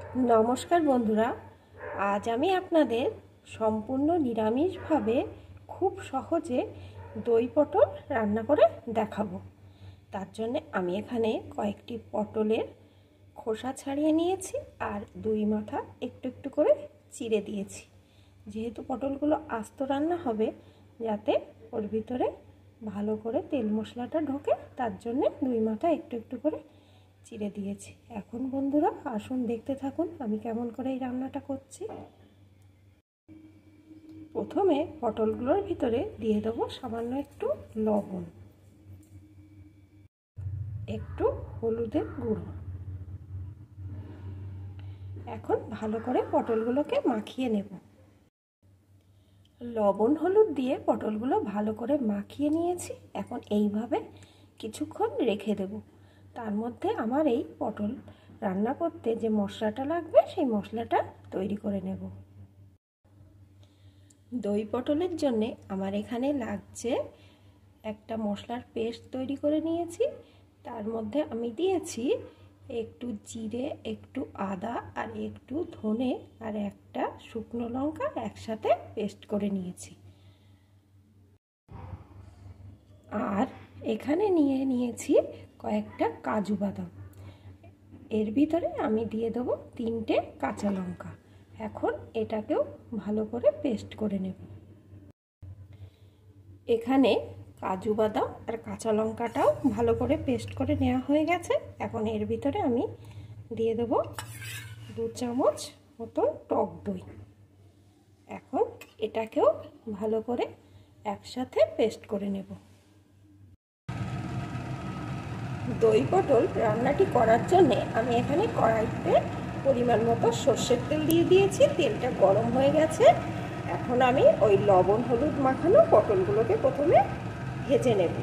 নমস্কার বন্ধুরা, আজ আমি আপনাদের সম্পূর্ণ নিরামিষভাবে খুব সহজে দই পটল রান্না করে দেখাবো। তার জন্য আমি এখানে কয়েকটি পটলের খোসা ছাড়িয়ে নিয়েছি আর দুই মাথা একটু একটু করে চিড়ে দিয়েছি। যেহেতু পটলগুলো আস্ত রান্না হবে, যাতে ওর ভিতরে ভালো করে তেল মশলাটা ঢোকে, তার জন্য দুই মাথা একটু একটু করে চিড়ে দিয়েছি। এখন বন্ধুরা আসুন দেখতে থাকুন আমি কেমন করে এই রান্নাটা করছি। প্রথমে পটলগুলোর ভিতরে দিয়ে দেবো সামান্য একটু লবণ, একটু হলুদের গুঁড়ো। এখন ভালো করে পটলগুলোকে মাখিয়ে নেব। লবণ হলুদ দিয়ে পটলগুলো ভালো করে মাখিয়ে নিয়েছি। এখন এইভাবে কিছুক্ষণ রেখে দেব। তার মধ্যে আমার এই পটল রান্না করতে যে মশলাটা লাগবে সেই মশলাটা তৈরি করে নেব। দই পটলের জন্য আমার এখানে লাগছে একটা মশলার পেস্ট তৈরি করে নিয়েছি। তার মধ্যে আমি দিয়েছি একটু জিরে, একটু আদা আর একটু ধনে আর একটা শুকনো লঙ্কা একসাথে পেস্ট করে নিয়েছি। আর এখানে নিয়েছি কয়েকটা কাজু বাদাম। এর ভিতরে আমি দিয়ে দেবো 3টে কাঁচা লঙ্কা। এখন এটাকেও ভালো করে পেস্ট করে নেব। এখানে কাজু বাদাম আর কাঁচা লঙ্কাটাও ভালো করে পেস্ট করে নেওয়া হয়ে গেছে। এখন এর ভিতরে আমি দিয়ে দেবো 2 চামচ মতো টক দই। এখন এটাকেও ভালো করে একসাথে পেস্ট করে নেব। দই পটল রান্নাটি করার জন্য আমি এখানে কড়াইতে পরিমাণ মতো সর্ষের তেল দিয়ে দিয়েছি। তেলটা গরম হয়ে গেছে। এখন আমি ওই লবণ হলুদ মাখানো পটলগুলোকে প্রথমে ভেজে নেব।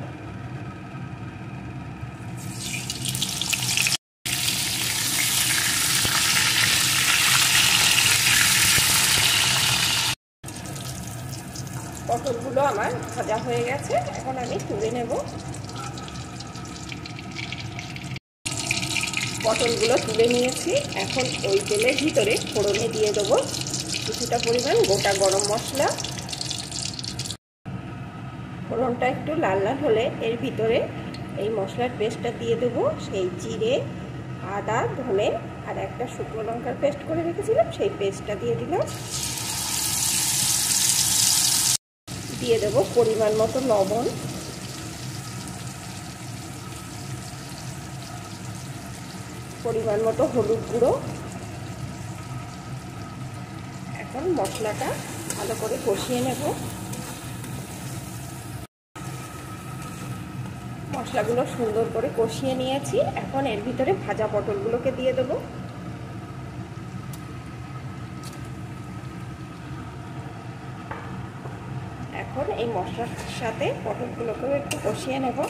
পটলগুলো আমার ভাজা হয়ে গেছে। এখন আমি তুলে নেব। পটলগুলো তুলে নিয়েছি। এখন ওই তেলের ভিতরে ফোড়নে দিয়ে দেবো কিছুটা পরিমাণ গোটা গরম মশলা। ফোড়নটা একটু লাল লাল হলে এর ভিতরে এই মশলার পেস্টটা দিয়ে দেবো। সেই জিরে, আদা, ধনে আর একটা শুকনো লঙ্কার পেস্ট করে রেখেছিলাম, সেই পেস্টটা দিয়ে দিলাম। দিয়ে দেবো পরিমাণ মতো লবণ, পরিমাণ মতো হলুদ গুঁড়ো। এখন মশলাটা ভালো করে কষিয়ে নেব। মশলাগুলো সুন্দর করে কষিয়ে নিয়েছি। এখন এর ভিতরে ভাজা পটলগুলোকে দিয়ে দেব। এখন এই মশলার সাথে পটলগুলোকেও একটু কষিয়ে নেব।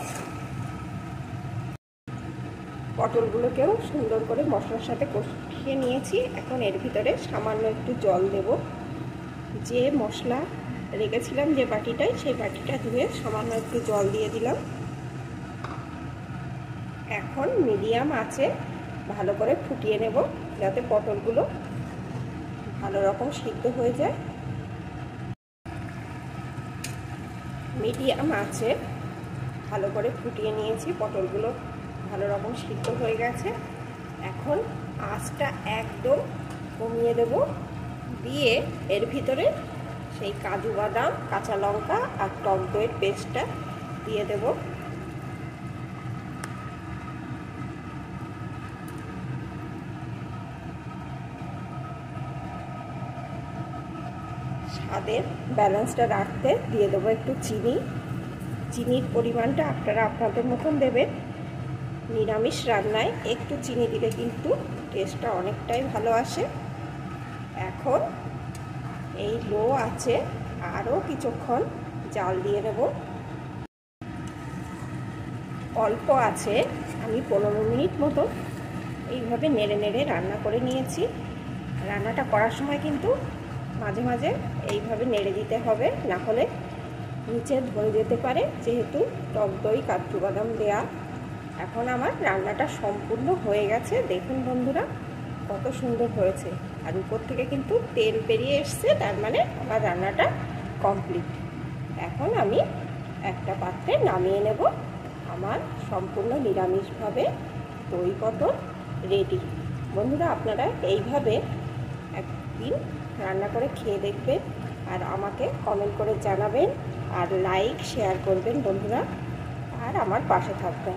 পটলগুলোকেও সুন্দর করে মশলার সাথে কষিয়ে নিয়েছি। এখন এর ভিতরে সামান্য একটু জল দেব। যে মশলা রেখেছিলাম যে বাটিটায়, সেই বাটিটা ধুয়ে সামান্য একটু জল দিয়ে দিলাম। এখন মিডিয়াম আঁচে ভালো করে ফুটিয়ে নেব, যাতে পটলগুলো ভালো রকম সিদ্ধ হয়ে যায়। মিডিয়াম আঁচে ভালো করে ফুটিয়ে নিয়েছি। পটলগুলো ভালো রকম সিদ্ধ হয়ে গেছে। এখন আঁচটা একদম কমিয়ে দেব। দিয়ে এর ভিতরে সেই কাজু বাদাম, কাঁচা লঙ্কা আর টক দইয়ের পেস্টটা দিয়ে দেব। স্বাদের ব্যালেন্সটা রাখতে দিয়ে দেবো একটু চিনি। চিনির পরিমাণটা আপনারা আপনাদের মতন দেবেন। নিরামিষ রান্নায় একটু চিনি দিলে কিন্তু টেস্টটা অনেকটাই ভালো আসে। এখন এই লো আছে আরও কিছুক্ষণ জাল দিয়ে নেব। অল্প আছে আমি 15 মিনিট মতো এইভাবে নেড়ে নেড়ে রান্না করে নিয়েছি। রান্নাটা করার সময় কিন্তু মাঝে মাঝে এইভাবে নেড়ে দিতে হবে, না হলে নিচে ধরে যেতে পারে, যেহেতু টক দই কাজু বাদাম দেয়া। এখন আমার রান্নাটা সম্পূর্ণ হয়ে গেছে। দেখুন বন্ধুরা, কত সুন্দর হয়েছে। আর উপর থেকে কিন্তু তেল বেরিয়ে এসছে, তার মানে আমার রান্নাটা কমপ্লিট। এখন আমি একটা পাত্রে নামিয়ে নেব। আমার সম্পূর্ণ নিরামিষভাবে দই পটল রেডি। বন্ধুরা, আপনারা এইভাবে একদিন রান্না করে খেয়ে দেখবেন আর আমাকে কমেন্ট করে জানাবেন, আর লাইক শেয়ার করবেন বন্ধুরা, আর আমার পাশে থাকবেন।